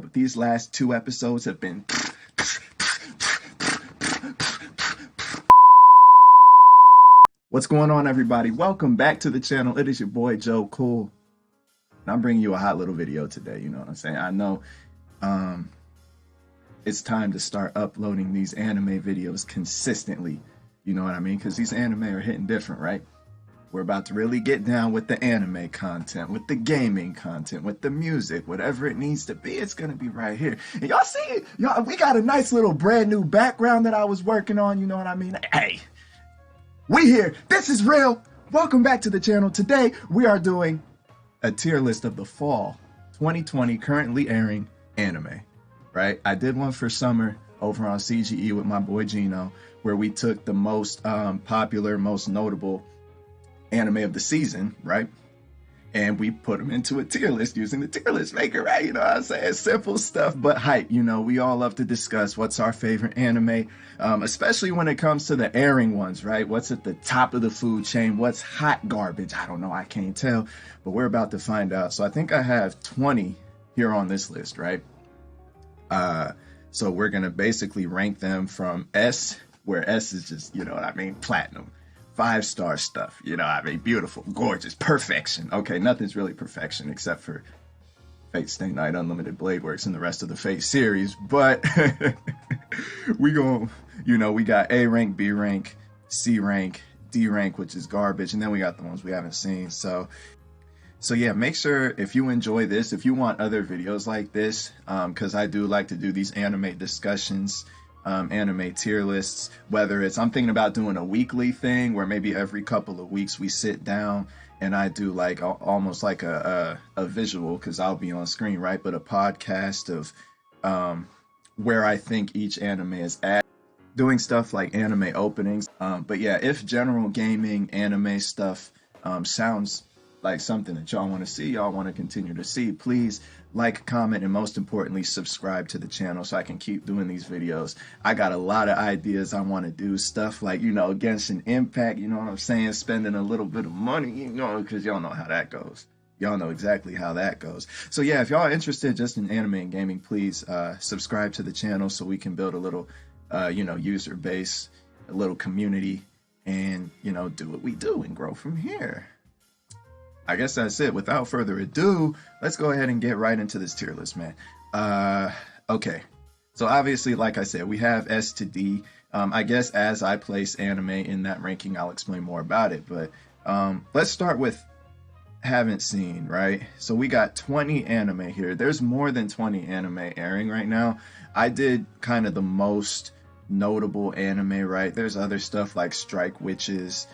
but these last 2 episodes have been What's going on, everybody? Welcome back to the channel. It is your boy Joe Cool, and I'm bringing you a hot little video today. You know what I'm saying? I know it's time to start uploading these anime videos consistently. You know what I mean? Because these anime are hitting different, right? We're about to really get down with the anime content, with the gaming content, with the music, whatever it needs to be, it's gonna be right here. And y'all see it? Y'all, we got a nice little brand new background that I was working on, you know what I mean? Hey, we here, this is real. Welcome back to the channel. Today, we are doing a tier list of the fall 2020 currently airing anime, right? I did one for summer over on CGE with my boy Gino, where we took the most popular, most notable anime of the season, right? And we put them into a tier list using the tier list maker, right? You know what I'm saying? Simple stuff, but hype. You know, we all love to discuss what's our favorite anime, especially when it comes to the airing ones, right? What's at the top of the food chain? What's hot garbage? I don't know. I can't tell, but we're about to find out. So I think I have 20 here on this list, right? So we're going to basically rank them from S, where S is just, you know what I mean, platinum. 5-star stuff, you know, I mean, beautiful, gorgeous, perfection. Okay, nothing's really perfection except for Fate Stay Night, Unlimited Blade Works, and the rest of the Fate series. But we go, you know, we got A rank, B rank, C rank, D rank, which is garbage, and then we got the ones we haven't seen. So yeah, make sure if you enjoy this, if you want other videos like this, because I do like to do these anime discussions, anime tier lists, whether it's, I'm thinking about doing a weekly thing where maybe every couple of weeks we sit down and I do like almost like a visual, because I'll be on screen, right? But a podcast of where I think each anime is at, doing stuff like anime openings. But yeah, if general gaming anime stuff sounds like something that y'all want to see, y'all want to continue to see, please like, comment, and most importantly, subscribe to the channel so I can keep doing these videos. I got a lot of ideas I want to do, stuff like, you know, Genshin Impact, you know what I'm saying, spending a little bit of money, you know, because y'all know how that goes. Y'all know exactly how that goes. So yeah, if y'all are interested just in anime and gaming, please subscribe to the channel so we can build a little, you know, user base, a little community, and, you know, do what we do and grow from here. I guess that's it. Without further ado, let's go ahead and get right into this tier list, man. Okay. So obviously, like I said, we have S to D. I guess as I place anime in that ranking, I'll explain more about it. But let's start with haven't seen, right? So we got 20 anime here. There's more than 20 anime airing right now. I did kind of the most notable anime, right? There's other stuff like Strike Witches,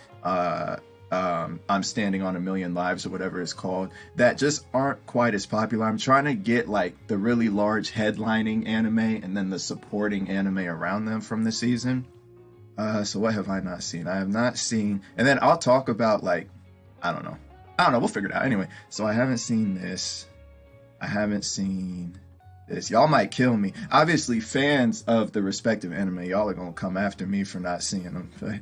I'm Standing on a Million Lives, or whatever it's called, that just aren't quite as popular. I'm trying to get like the really large headlining anime and then the supporting anime around them from the season. So what have I not seen? I have not seen, and then I'll talk about like, I don't know, we'll figure it out. Anyway, so I haven't seen this. I haven't seen this. Y'all might kill me. Obviously, fans of the respective anime, y'all are gonna come after me for not seeing them, but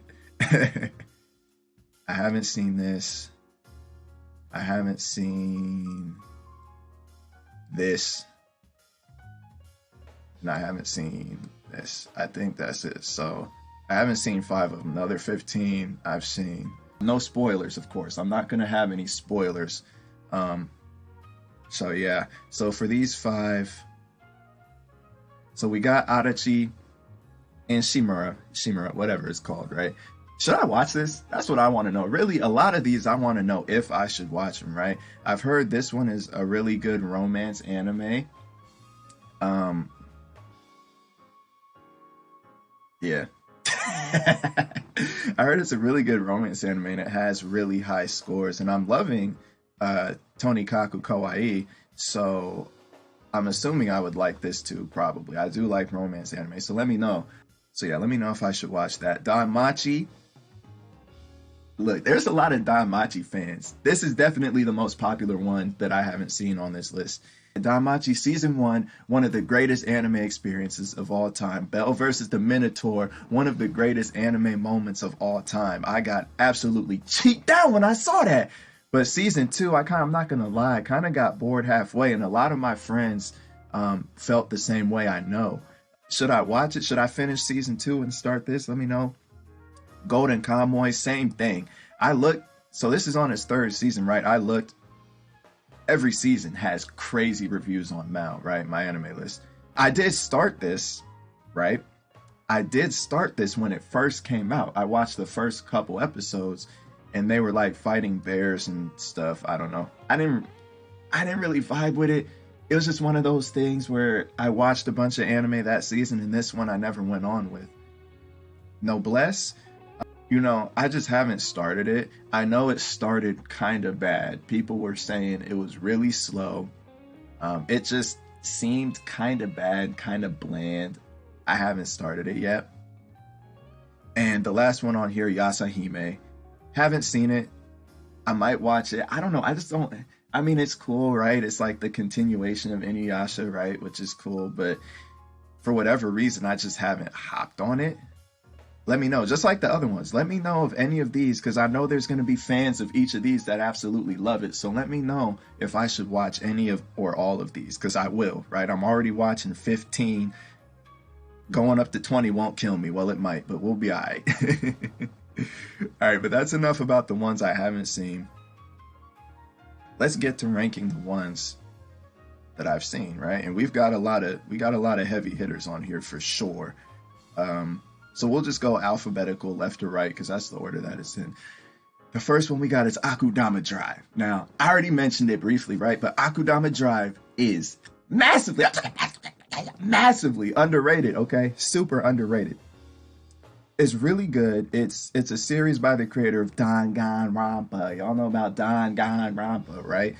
I haven't seen this. I haven't seen this. And I haven't seen this. I think that's it. So I haven't seen 5 of them. The other 15 I've seen. No spoilers, of course. I'm not going to have any spoilers. So yeah. So for these 5, so we got Adachi and Shimura, whatever it's called, right? Should I watch this? That's what I want to know. Really, a lot of these I want to know if I should watch them, right? I've heard this one is a really good romance anime. Yeah. I heard it's a really good romance anime and it has really high scores. And I'm loving Tonikawa Kawaii, so I'm assuming I would like this too, probably. I do like romance anime, so let me know. So yeah, let me know if I should watch that. Danmachi. Look, there's a lot of Danmachi fans. This is definitely the most popular one that I haven't seen on this list. Danmachi Season 1, one of the greatest anime experiences of all time. Bell versus the Minotaur, one of the greatest anime moments of all time. I got absolutely cheeked out when I saw that. But Season 2, I'm not going to lie, I kind of got bored halfway. And a lot of my friends felt the same way. I know. Should I watch it? Should I finish season 2 and start this? Let me know. Golden Kamuy, same thing. I looked, so this is on its 3rd season, right? I looked, every season has crazy reviews on Mal, right? My anime list. I did start this, right? I did start this when it first came out. I watched the first couple episodes and they were like fighting bears and stuff. I don't know. I didn't really vibe with it. It was just one of those things where I watched a bunch of anime that season and this one I never went on with. Noblesse, you know, I just haven't started it. I know it started kind of bad. People were saying it was really slow. It just seemed kind of bad, kind of bland. I haven't started it yet. And the last one on here, Yasahime, haven't seen it. I might watch it. I don't know. I just don't. I mean, it's cool, right? It's like the continuation of Inuyasha, right? Which is cool. But for whatever reason, I just haven't hopped on it. Let me know. Just like the other ones. Let me know of any of these, because I know there's going to be fans of each of these that absolutely love it. So let me know if I should watch any of or all of these, because I will, right? I'm already watching 15. Going up to 20 won't kill me. Well, it might, but we'll be all right. All right, but that's enough about the ones I haven't seen. Let's get to ranking the ones that I've seen, right? And we got a lot of heavy hitters on here for sure. So we'll just go alphabetical left to right, because that's the order that it's in. The first one we got is Akudama Drive. Now, I already mentioned it briefly, right? But Akudama Drive is massively underrated, okay? Super underrated. It's really good. It's a series by the creator of Danganronpa. Y'all know about Danganronpa, right?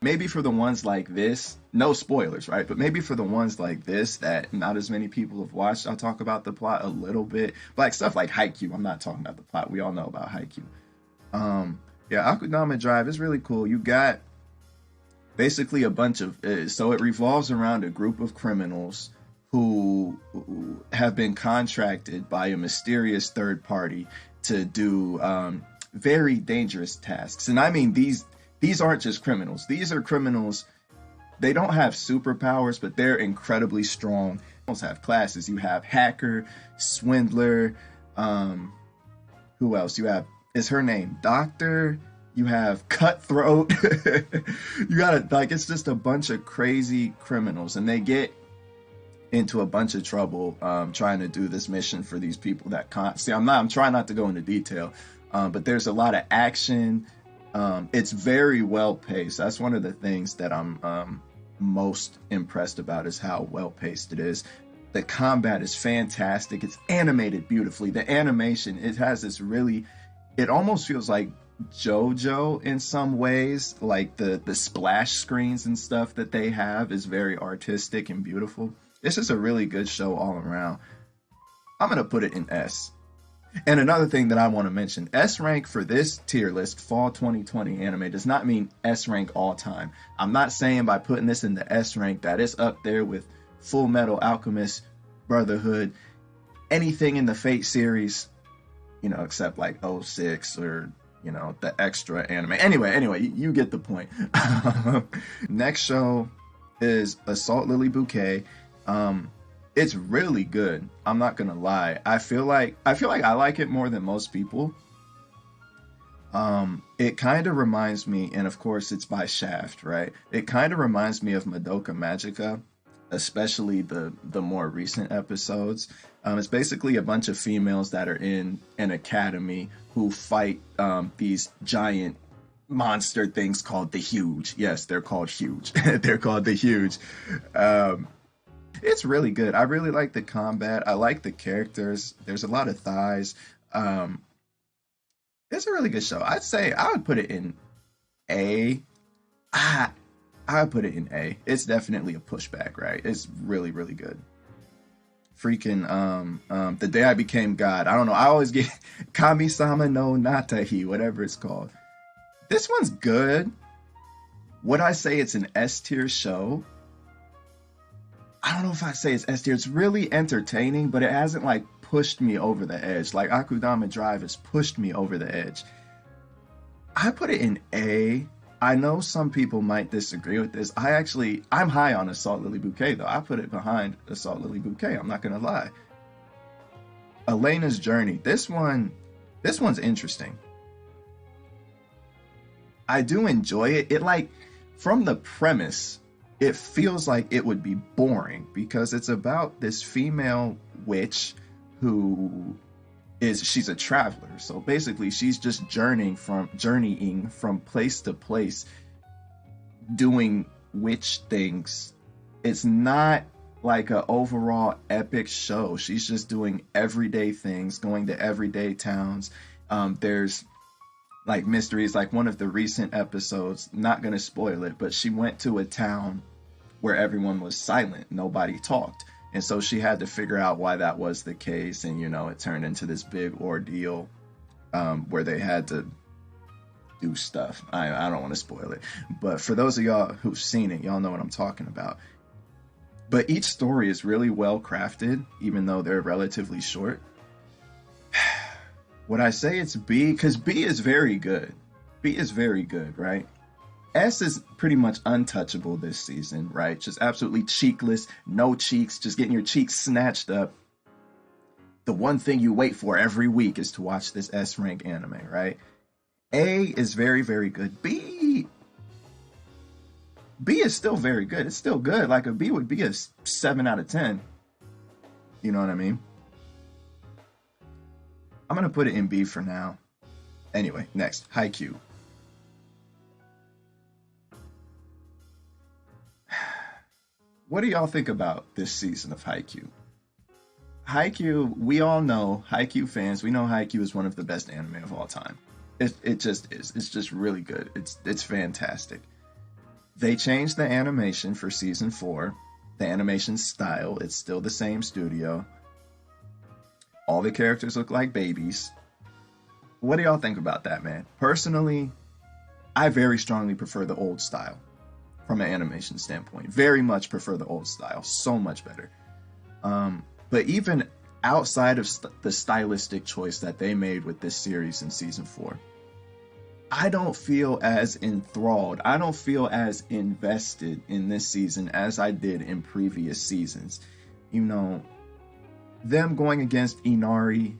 Maybe for the ones like this, no spoilers, right? But maybe for the ones like this that not as many people have watched, I'll talk about the plot a little bit. Like stuff like Haikyuu, I'm not talking about the plot. We all know about Haikyuu. Yeah, Akudama Drive is really cool. You got basically a bunch of, so it revolves around a group of criminals who have been contracted by a mysterious third party to do very dangerous tasks. And I mean, these aren't just criminals. These are criminals. They don't have superpowers, but they're incredibly strong. Criminals have classes. You have hacker, swindler. Who else? You have, is her name Doctor? You have cutthroat. You got like, it's just a bunch of crazy criminals, and they get into a bunch of trouble trying to do this mission for these people that can't see. I'm trying not to go into detail, but there's a lot of action. It's very well paced. That's one of the things that I'm most impressed about, is how well paced it is. The combat is fantastic. It's animated beautifully. The animation, it has this really, it almost feels like JoJo in some ways. Like the splash screens and stuff that they have is very artistic and beautiful. This is a really good show all around. I'm going to put it in S. And another thing that I want to mention, S rank for this tier list, Fall 2020 anime, does not mean S rank all time. I'm not saying by putting this in the S rank that it's up there with Full Metal Alchemist, Brotherhood, anything in the Fate series, you know, except like 06 or, you know, the extra anime. Anyway, you get the point. Next show is Assault Lily Bouquet. It's really good. I'm not gonna lie. I feel like I like it more than most people. It kind of reminds me, and of course it's by Shaft, right? It kind of reminds me of Madoka Magica, especially the more recent episodes. It's basically a bunch of females that are in an academy who fight these giant monster things called the Huge. Yes, they're called Huge. They're called the Huge. It's really good. I really like the combat. I like the characters. There's a lot of thighs. It's a really good show. I'd say I would put it in A. I would put it in A. It's definitely a pushback, right? It's really, really good. Freaking The Day I Became God. I don't know. I always get Kami-sama no Natahi, whatever it's called. This one's good. Would I say it's an S tier show? I don't know if I say it's S tier. It's really entertaining, but it hasn't like pushed me over the edge. Like Akudama Drive has pushed me over the edge. I put it in A I know some people might disagree with this. I'm high on Assault Lily Bouquet though. I put it behind Assault Lily Bouquet. I'm not gonna lie. Elena's Journey. This one's interesting. I do enjoy it. It like, from the premise, it feels like it would be boring because it's about this female witch who she's a traveler. So basically she's just journeying from place to place doing witch things. It's not like an overall epic show. She's just doing everyday things, going to everyday towns. There's like mysteries, like one of the recent episodes, not gonna spoil it, but she went to a town where everyone was silent, nobody talked. And so she had to figure out why that was the case. And, you know, it turned into this big ordeal where they had to do stuff. I don't want to spoil it. But for those of y'all who've seen it, y'all know what I'm talking about. But each story is really well crafted, even though they're relatively short. Would I say it's B? Because B is very good. B is very good, right? S is pretty much untouchable this season, right? Just absolutely cheekless, no cheeks, just getting your cheeks snatched up. The one thing you wait for every week is to watch this S rank anime, right? A is very, very good. B is still very good. It's still good. Like a B would be a 7 out of 10. You know what I mean? I'm going to put it in B for now. Anyway, next, Haikyuu. What do y'all think about this season of Haikyuu? Haikyuu, we all know, Haikyuu fans, we know Haikyuu is one of the best anime of all time. It just is. It's just really good. It's fantastic. They changed the animation for season 4. The animation style, it's still the same studio. All the characters look like babies. What do y'all think about that, man? Personally, I very strongly prefer the old style from an animation standpoint. Very much prefer the old style. So much better. But even outside of the stylistic choice that they made with this series in season 4, I don't feel as enthralled. I don't feel as invested in this season as I did in previous seasons. You know, them going against Inari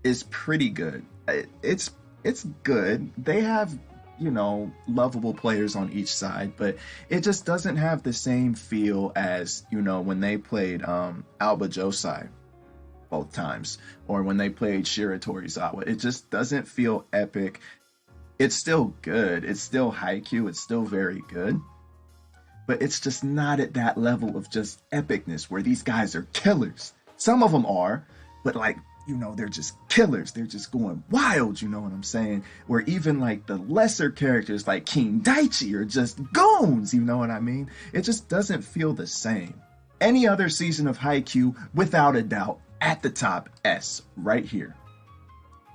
is pretty good. It's good. They have, you know, lovable players on each side, but it just doesn't have the same feel as, you know, when they played Alba Josai both times, or when they played Shira Torizawa. It just doesn't feel epic. It's still good. It's still Haikyuu. It's still very good. But it's just not at that level of just epicness where these guys are killers. Some of them are, but like, you know, they're just killers. They're just going wild, you know what I'm saying? Where even like the lesser characters like King Daichi are just goons, you know what I mean? It just doesn't feel the same. Any other season of Haikyuu, without a doubt, at the top, S, right here.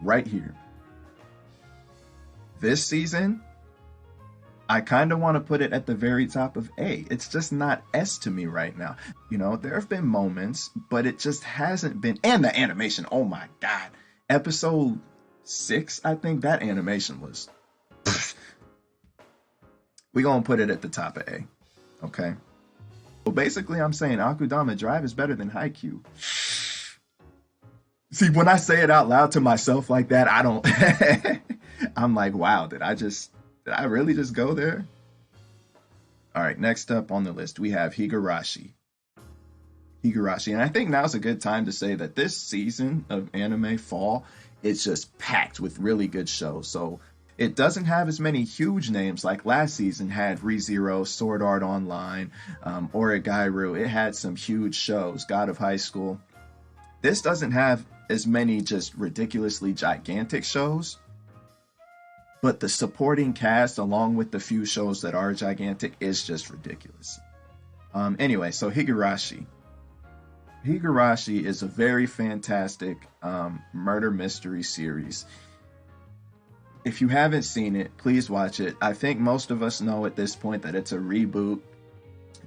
Right here. This season, I kind of want to put it at the very top of A. It's just not S to me right now. You know, there have been moments, but it just hasn't been. And the animation, oh my God. Episode 6, I think that animation was. We're going to put it at the top of A. Okay? Well, basically, I'm saying Akudama Drive is better than Haikyuu. See, when I say it out loud to myself like that, I don't. I'm like, wow, did I really just go there? All right, next up on the list, we have Higurashi. And I think now's a good time to say that this season of anime fall is just packed with really good shows. So it doesn't have as many huge names like last season had ReZero, Sword Art Online, Origairu. It had some huge shows, God of High School. This doesn't have as many just ridiculously gigantic shows. But the supporting cast, along with the few shows that are gigantic, is just ridiculous. Anyway, so Higurashi. Higurashi is a very fantastic murder mystery series. If you haven't seen it, please watch it. I think most of us know at this point that it's a reboot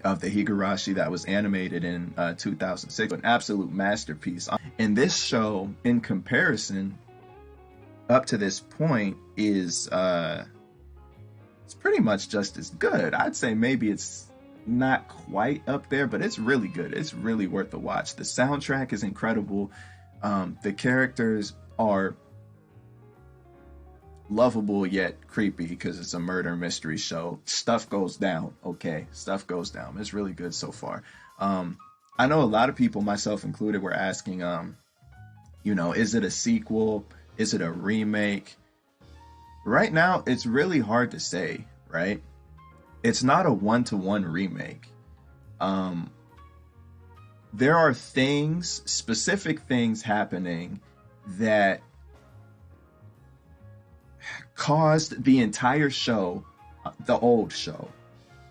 of the Higurashi that was animated in 2006. An absolute masterpiece. And this show, in comparison, up to this point is it's pretty much just as good. I'd say maybe it's not quite up there, but it's really good. It's really worth the watch. The soundtrack is incredible. The characters are lovable yet creepy because it's a murder mystery show. Stuff goes down, okay? Stuff goes down. It's really good so far. I know a lot of people, myself included, were asking, is it a sequel? Is it a remake? Right now, it's really hard to say, right? It's not a one-to-one remake. There are specific things happening that caused the entire show, the old show,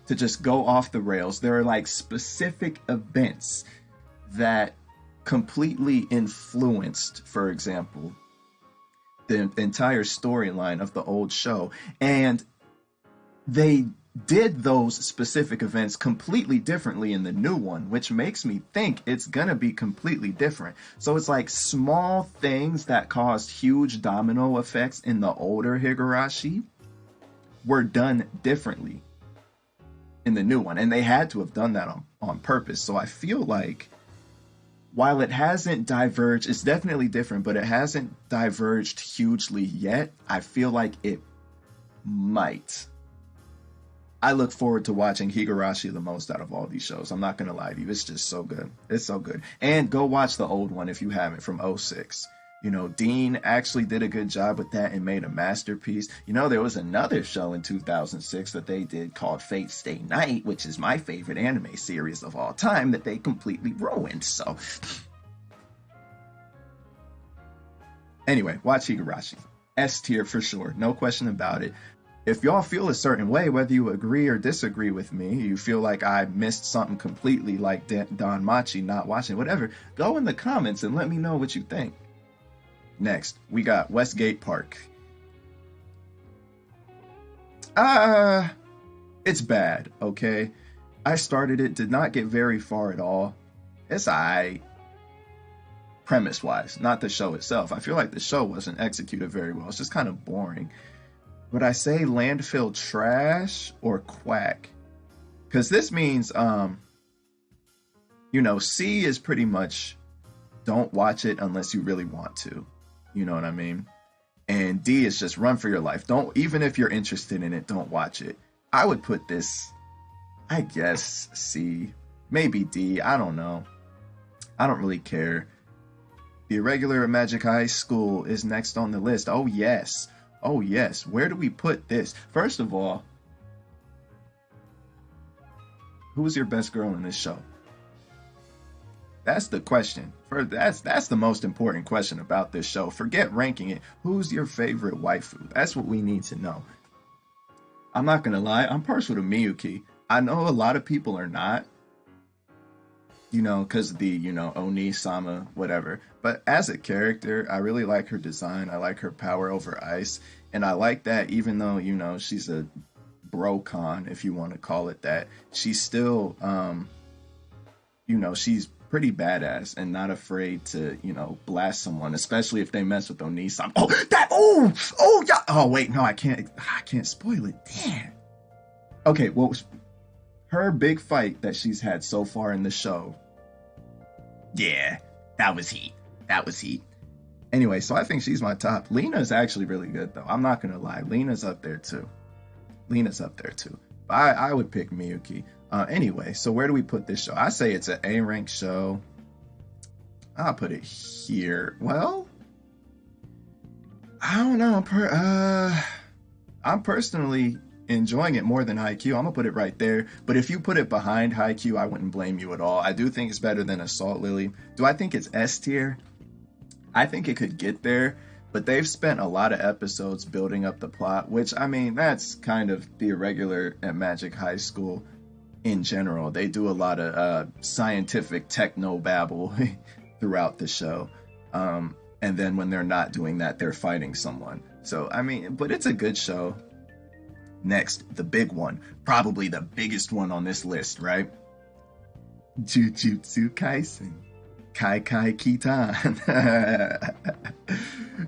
to just go off the rails. There are like specific events that completely influenced, for example, the entire storyline of the old show. And they did those specific events completely differently in the new one, which makes me think it's gonna be completely different. So it's like small things that caused huge domino effects in the older Higurashi were done differently in the new one, and they had to have done that on purpose. So I feel like while it hasn't diverged, it's definitely different, but it hasn't diverged hugely yet. I feel like it might. I look forward to watching Higurashi the most out of all these shows. I'm not going to lie to you. It's just so good. It's so good. And go watch the old one if you haven't, from 06. Dean actually did a good job with that and made a masterpiece. There was another show in 2006 that they did called Fate Stay Night, which is my favorite anime series of all time, that they completely ruined. So anyway, watch Higurashi. S tier for sure. No question about it. If y'all feel a certain way, whether you agree or disagree with me, you feel like I missed something completely, like Danmachi not watching, whatever, go in the comments and let me know what you think. Next, we got Westgate Park. It's bad, okay? I started it, did not get very far at all. It's aight. Premise-wise, not the show itself. I feel like the show wasn't executed very well. It's just kind of boring. Would I say landfill trash or quack? Because this means, C is pretty much don't watch it unless you really want to. You know what I mean? And D is just run for your life. Even if you're interested in it, don't watch it. I would put this, I guess, C, maybe D. I don't know. I don't really care. The Irregular Magic High School is next on the list. Oh, yes. Oh, yes. Where do we put this? First of all, who's your best girl in this show? That's the question. That's the most important question about this show. Forget ranking it. Who's your favorite waifu? That's what we need to know. I'm not going to lie. I'm partial to Miyuki. I know a lot of people are not. Because of the, Oni-sama, whatever. But as a character, I really like her design. I like her power over ice. And I like that even though, she's a brocon, if you want to call it that, she's still, she's pretty badass and not afraid to, blast someone, especially if they mess with Oni-sama. Yeah. Oh, wait, no, I can't spoil it. Damn. Okay, well, her big fight that she's had so far in the show, yeah, that was heat. Anyway, so I think she's my top. Lena's actually really good, though. I'm not going to lie. Lena's up there, too. But I would pick Miyuki. Anyway, so where do we put this show? I say it's an A-ranked show. I'll put it here. Well, I don't know. I'm personally enjoying it more than Haikyuu. I'm gonna put it right there. But if you put it behind Haikyuu, I wouldn't blame you at all. I do think it's better than Assault Lily. Do I think it's S tier? I think it could get there, but they've spent a lot of episodes building up the plot, which, I mean, that's kind of the Irregular at Magic High School in general. They do a lot of scientific techno-babble throughout the show. And then when they're not doing that, they're fighting someone. So, I mean, but it's a good show. Next, the big one. Probably the biggest one on this list, right? Jujutsu Kaisen. Kai Kitan.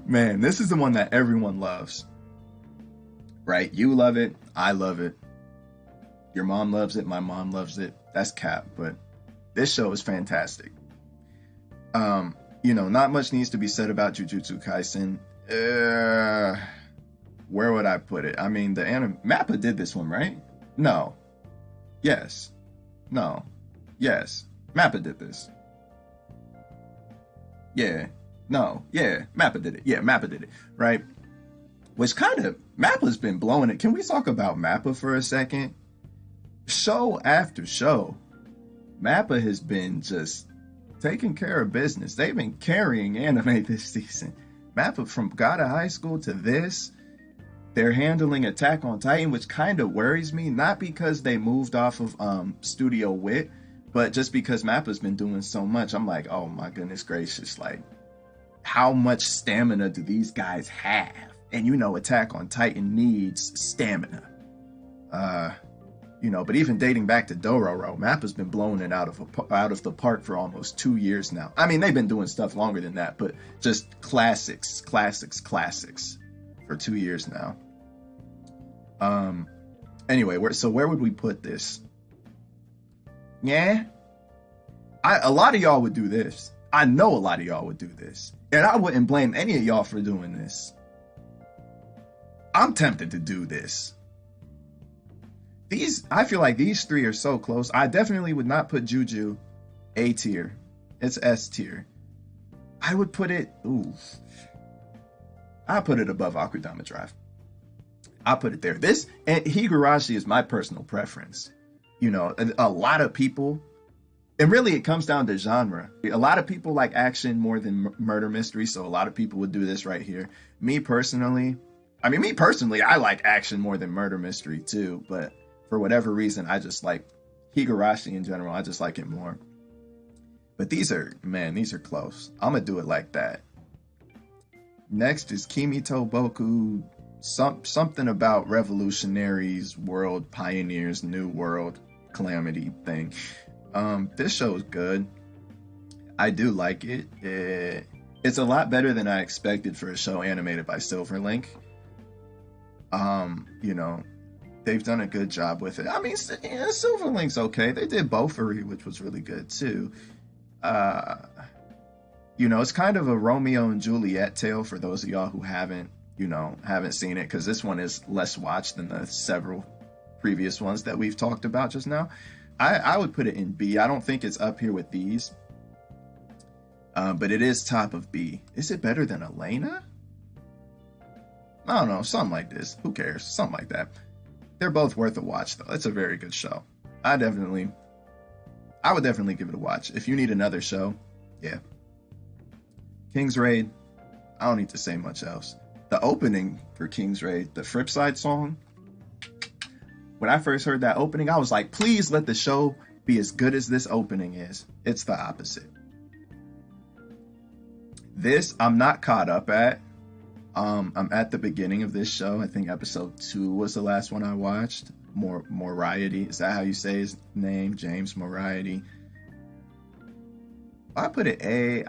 Man, this is the one that everyone loves. right? You love it, I love it, your mom loves it, my mom loves it. That's cap, but this show is fantastic. Not much needs to be said about Jujutsu Kaisen. Where would I put it? I mean, the Mappa did this one, right? No. Yes. No. Yes. Mappa did this. Yeah. No. Yeah. Mappa did it. Yeah, Mappa did it. Right? Which kind of, Mappa's been blowing it. Can we talk about Mappa for a second? Show after show, Mappa has been just taking care of business. They've been carrying anime this season. Mappa, from God of High School to this, they're handling Attack on Titan, which kind of worries me. Not because they moved off of Studio Wit, but just because Mappa's been doing so much. I'm like, oh my goodness gracious, like, how much stamina do these guys have? And Attack on Titan needs stamina. But even dating back to Dororo, Mappa's been blowing it out of the park for almost 2 years now. I mean, they've been doing stuff longer than that, but just classics for 2 years now. Anyway, where would we put this? Yeah, a lot of y'all would do this. I know a lot of y'all would do this, and I wouldn't blame any of y'all for doing this. I'm tempted to do this. I feel like these three are so close. I definitely would not put Juju A tier. It's S tier. I would put it, I put it above Akudama Drive. I put it there. This, and Higurashi is my personal preference. A lot of people, and really it comes down to genre. A lot of people like action more than murder mystery, so a lot of people would do this right here. Me personally, I like action more than murder mystery too, but for whatever reason, I just like Higurashi in general. I just like it more. But these are close. I'm going to do it like that. Next is kimitoboku, something about revolutionaries, world pioneers, new world calamity thing. This show is good. I do like it. It's a lot better than I expected for a show animated by Silverlink. They've done a good job with it. I mean, Silverlink's okay. They did Bofuri, which was really good too. It's kind of a Romeo and Juliet tale for those of y'all who haven't seen it, because this one is less watched than the several previous ones that we've talked about just now. I would put it in B. I don't think it's up here with these, but it is top of B. Is it better than Elena? I don't know, something like this. Who cares? Something like that. They're both worth a watch, though. It's a very good show. I would definitely give it a watch. If you need another show, yeah. King's Raid, I don't need to say much else. The opening for King's Raid, the Fripside song, when I first heard that opening, I was like, please let the show be as good as this opening is. It's the opposite. This, I'm not caught up at. I'm at the beginning of this show. I think episode 2 was the last one I watched. Moriarty. Is that how you say his name? James Moriarty. I put it A.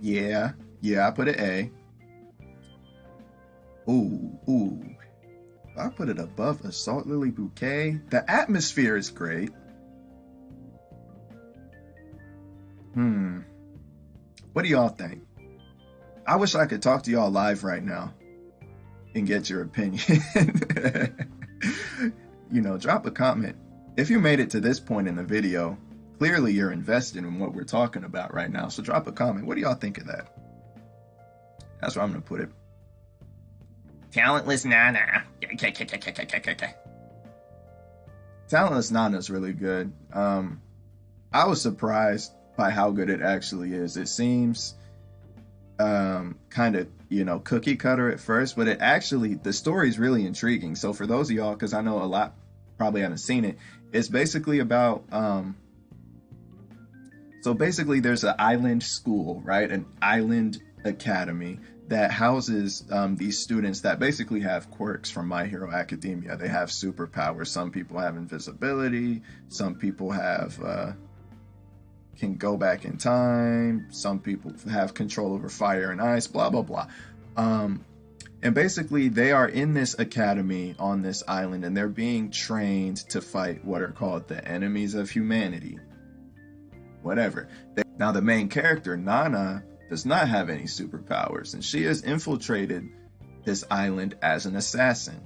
Yeah, I put it A. Ooh. I put it above Assault Lily Bouquet. The atmosphere is great. What do y'all think? I wish I could talk to y'all live right now and get your opinion. Drop a comment. If you made it to this point in the video, clearly you're invested in what we're talking about right now. So drop a comment. What do y'all think of that? That's where I'm going to put it. Talentless Nana. Talentless Nana is really good. I was surprised by how good it actually is. It seems kind of cookie cutter at first, but the story is really intriguing. So for those of y'all, because I know a lot probably haven't seen it, it's basically about there's an island school, right? An island academy that houses these students that basically have quirks from My Hero Academia. They have superpowers. Some people have invisibility. Some people have can go back in time. Some people have control over fire and ice, blah, blah, blah. And And basically, they are in this academy on this island, and they're being trained to fight what are called the enemies of humanity. Whatever. Now, the main character, Nana, does not have any superpowers, and she has infiltrated this island as an assassin.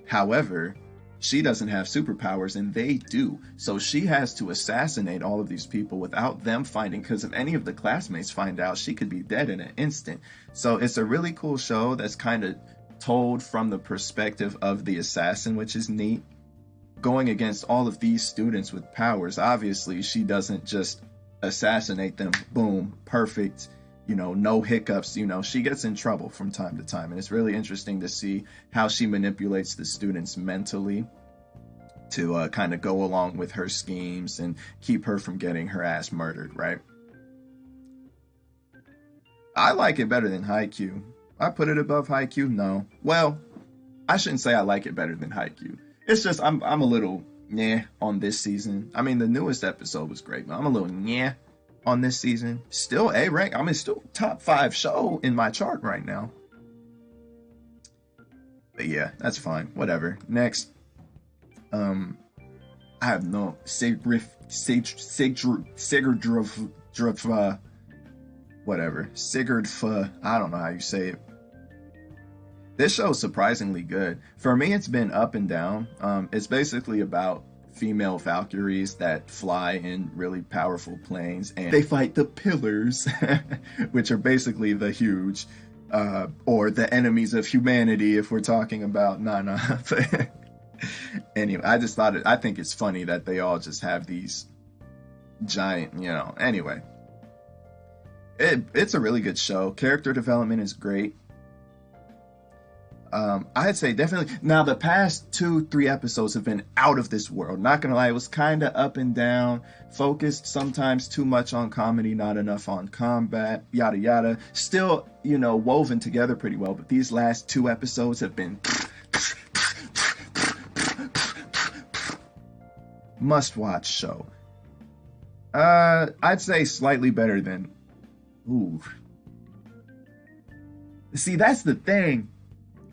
However, she doesn't have superpowers, and they do. So she has to assassinate all of these people without them finding, because if any of the classmates find out, she could be dead in an instant. So it's a really cool show that's kind of told from the perspective of the assassin, which is neat. Going against all of these students with powers, obviously she doesn't just assassinate them, boom, perfect, no hiccups. She gets in trouble from time to time, and it's really interesting to see how she manipulates the students mentally to kind of go along with her schemes and keep her from getting her ass murdered, right? I like it better than Haikyuu. I put it above Haikyuu? No. Well, I shouldn't say I like it better than Haikyuu. It's just I'm a little on this season. I mean, the newest episode was great, but I'm a little on this season. Still A rank. I mean, still top 5 show in my chart right now. But yeah, that's fine. Whatever. Next. I have no Sigurdruf, whatever. Sigurdf, I don't know how you say it. This show is surprisingly good. For me, it's been up and down. It's basically about female Valkyries that fly in really powerful planes, and they fight the pillars, which are basically the huge, or the enemies of humanity if we're talking about Nana. Anyway, I think it's funny that they all just have these giant, anyway. It's a really good show. Character development is great. I'd say definitely. Now, the past 2-3 episodes have been out of this world. Not gonna lie, it was kind of up and down, focused sometimes too much on comedy, not enough on combat, yada yada. Still, woven together pretty well. But these last 2 episodes have been must-watch show. I'd say slightly better than. Ooh. See, that's the thing.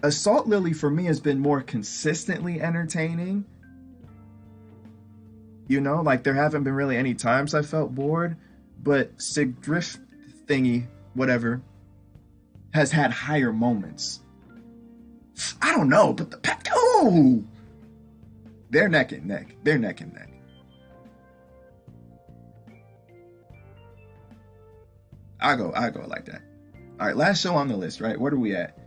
Assault Lily for me has been more consistently entertaining. Like there haven't been really any times I felt bored, but Sigdrift thingy, whatever, has had higher moments. I don't know, but they're neck and neck. They're neck and neck. I go like that. All right, last show on the list, right? Where are we at?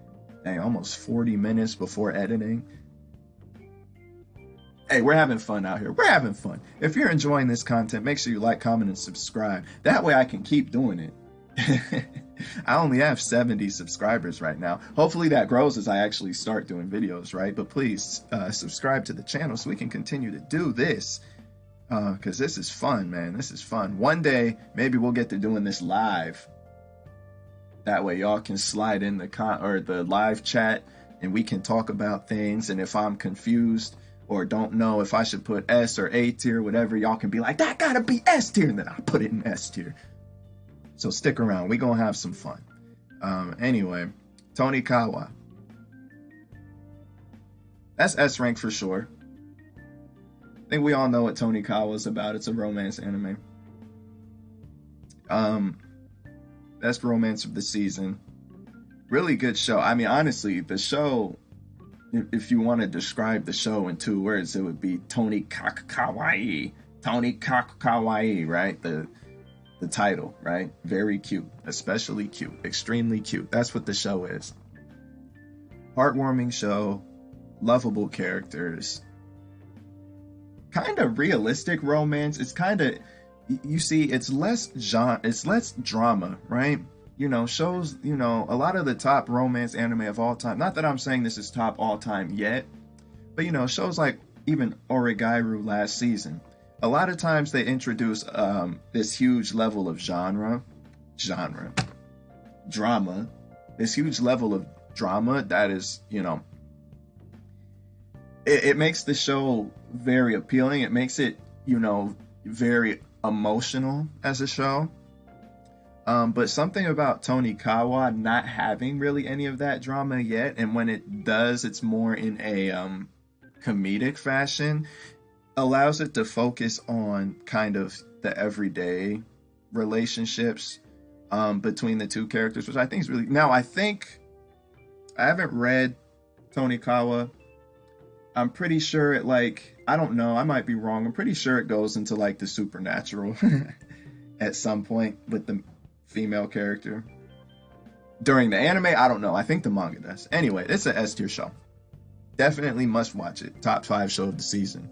Dang, almost 40 minutes before editing. Hey, we're having fun out here. We're having fun. If you're enjoying this content, make sure you like, comment, and subscribe. That way I can keep doing it. I only have 70 subscribers right now. Hopefully that grows as I actually start doing videos, right? But please subscribe to the channel so we can continue to do this. Because this is fun, man. This is fun. One day, maybe we'll get to doing this live. That way y'all can slide in the live chat and we can talk about things. And if I'm confused or don't know if I should put S or A tier, whatever, y'all can be like, that gotta be S tier. And then I'll put it in S tier. So stick around. We gonna have some fun. Anyway, Tonikawa. That's S rank for sure. I think we all know what Tonikawa is about. It's a romance anime. Best romance of the season. Really good show. I mean, honestly, the show, if you want to describe the show in 2 words, it would be Tonikawa. Tonikawa, right? The title, right? Very cute. Especially cute. Extremely cute. That's what the show is. Heartwarming show. Lovable characters. Kind of realistic romance. It's kind of... You see, it's less drama, right? Shows, a lot of the top romance anime of all time. Not that I'm saying this is top all time yet, but shows like even Origairu last season. A lot of times they introduce this huge level of drama, this huge level of drama that is, it makes the show very appealing. It makes it, very emotional as a show. But something about Tonikawa not having really any of that drama yet, and when it does, it's more in a comedic fashion, allows it to focus on kind of the everyday relationships between the two characters, which I think is really. Now, I think I haven't read Tonikawa. I'm pretty sure it, like, I don't know, I might be wrong. I'm pretty sure it goes into like the supernatural at some point with the female character. During the anime, I don't know. I think the manga does. Anyway, it's an S tier show. Definitely must watch it. Top 5 show of the season.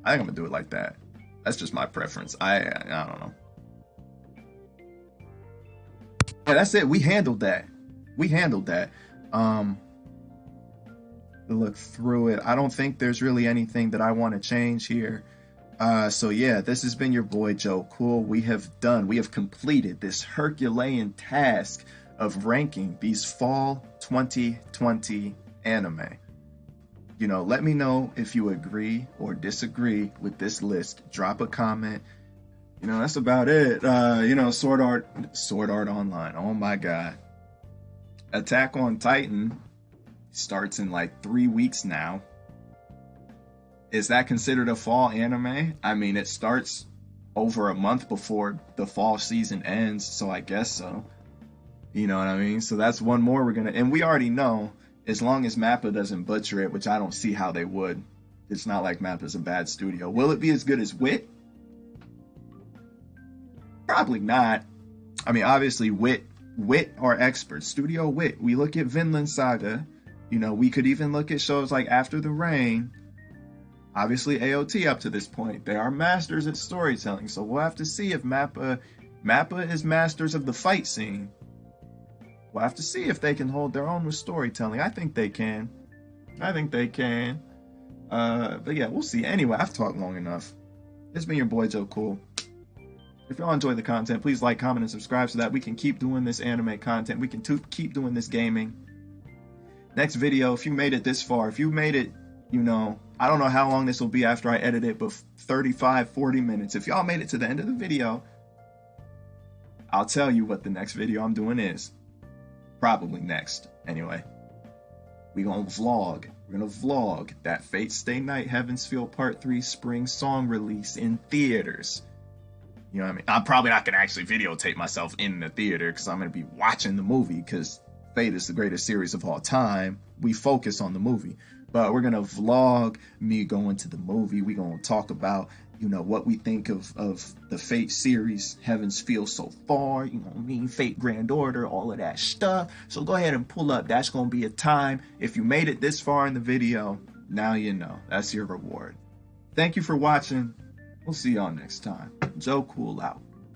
I think I'm gonna do it like that. That's just my preference. I don't know. Yeah, that's it. We handled that. We handled that. Look through it. I don't think there's really anything that I want to change here. So yeah, this has been your boy Joe Cool. We have completed this Herculean task of ranking these fall 2020 anime. You know, let me know if you agree or disagree with this list. Drop a comment. You know, that's about it. You know, Sword Art Online. Oh my God. Attack on Titan starts in like 3 weeks now. Is that considered a fall anime? I mean, it starts over a month before the fall season ends, so I guess so. You know what I mean? So that's one more we're gonna, and we already know, as long as MAPPA doesn't butcher it, which I don't see how they would. It's not like MAPPA's a bad studio. Will it be as good as Wit? Probably not. I mean, obviously, Wit are experts. Studio Wit. We look at Vinland Saga. You know, we could even look at shows like After the Rain. Obviously, AOT up to this point. They are masters at storytelling. So we'll have to see if MAPPA is masters of the fight scene. We'll have to see if they can hold their own with storytelling. I think they can. But yeah, we'll see. Anyway, I've talked long enough. It's been your boy Joe Cool. If y'all enjoy the content, please like, comment, and subscribe so that we can keep doing this anime content. We can keep doing this gaming. Next video, if you made it this far, if you made it, you know, I don't know how long this will be after I edit it, but 35, 40 minutes. If y'all made it to the end of the video, I'll tell you what the next video I'm doing is. Probably next. Anyway, we're gonna vlog that Fate Stay Night Heaven's Feel Part 3 spring song release in theaters. You know what I mean? I'm probably not gonna actually videotape myself in the theater because I'm gonna be watching the movie because Fate is the greatest series of all time. We focus on the movie. But we're gonna vlog me going to the movie. We're gonna talk about, you know, what we think of the Fate series, Heaven's Feel so far, you know what I mean, Fate Grand Order, all of that stuff. So go ahead and pull up. That's gonna be a time. If you made it this far in the video, now you know. That's your reward. Thank you for watching. We'll see y'all next time. Joe Cool out.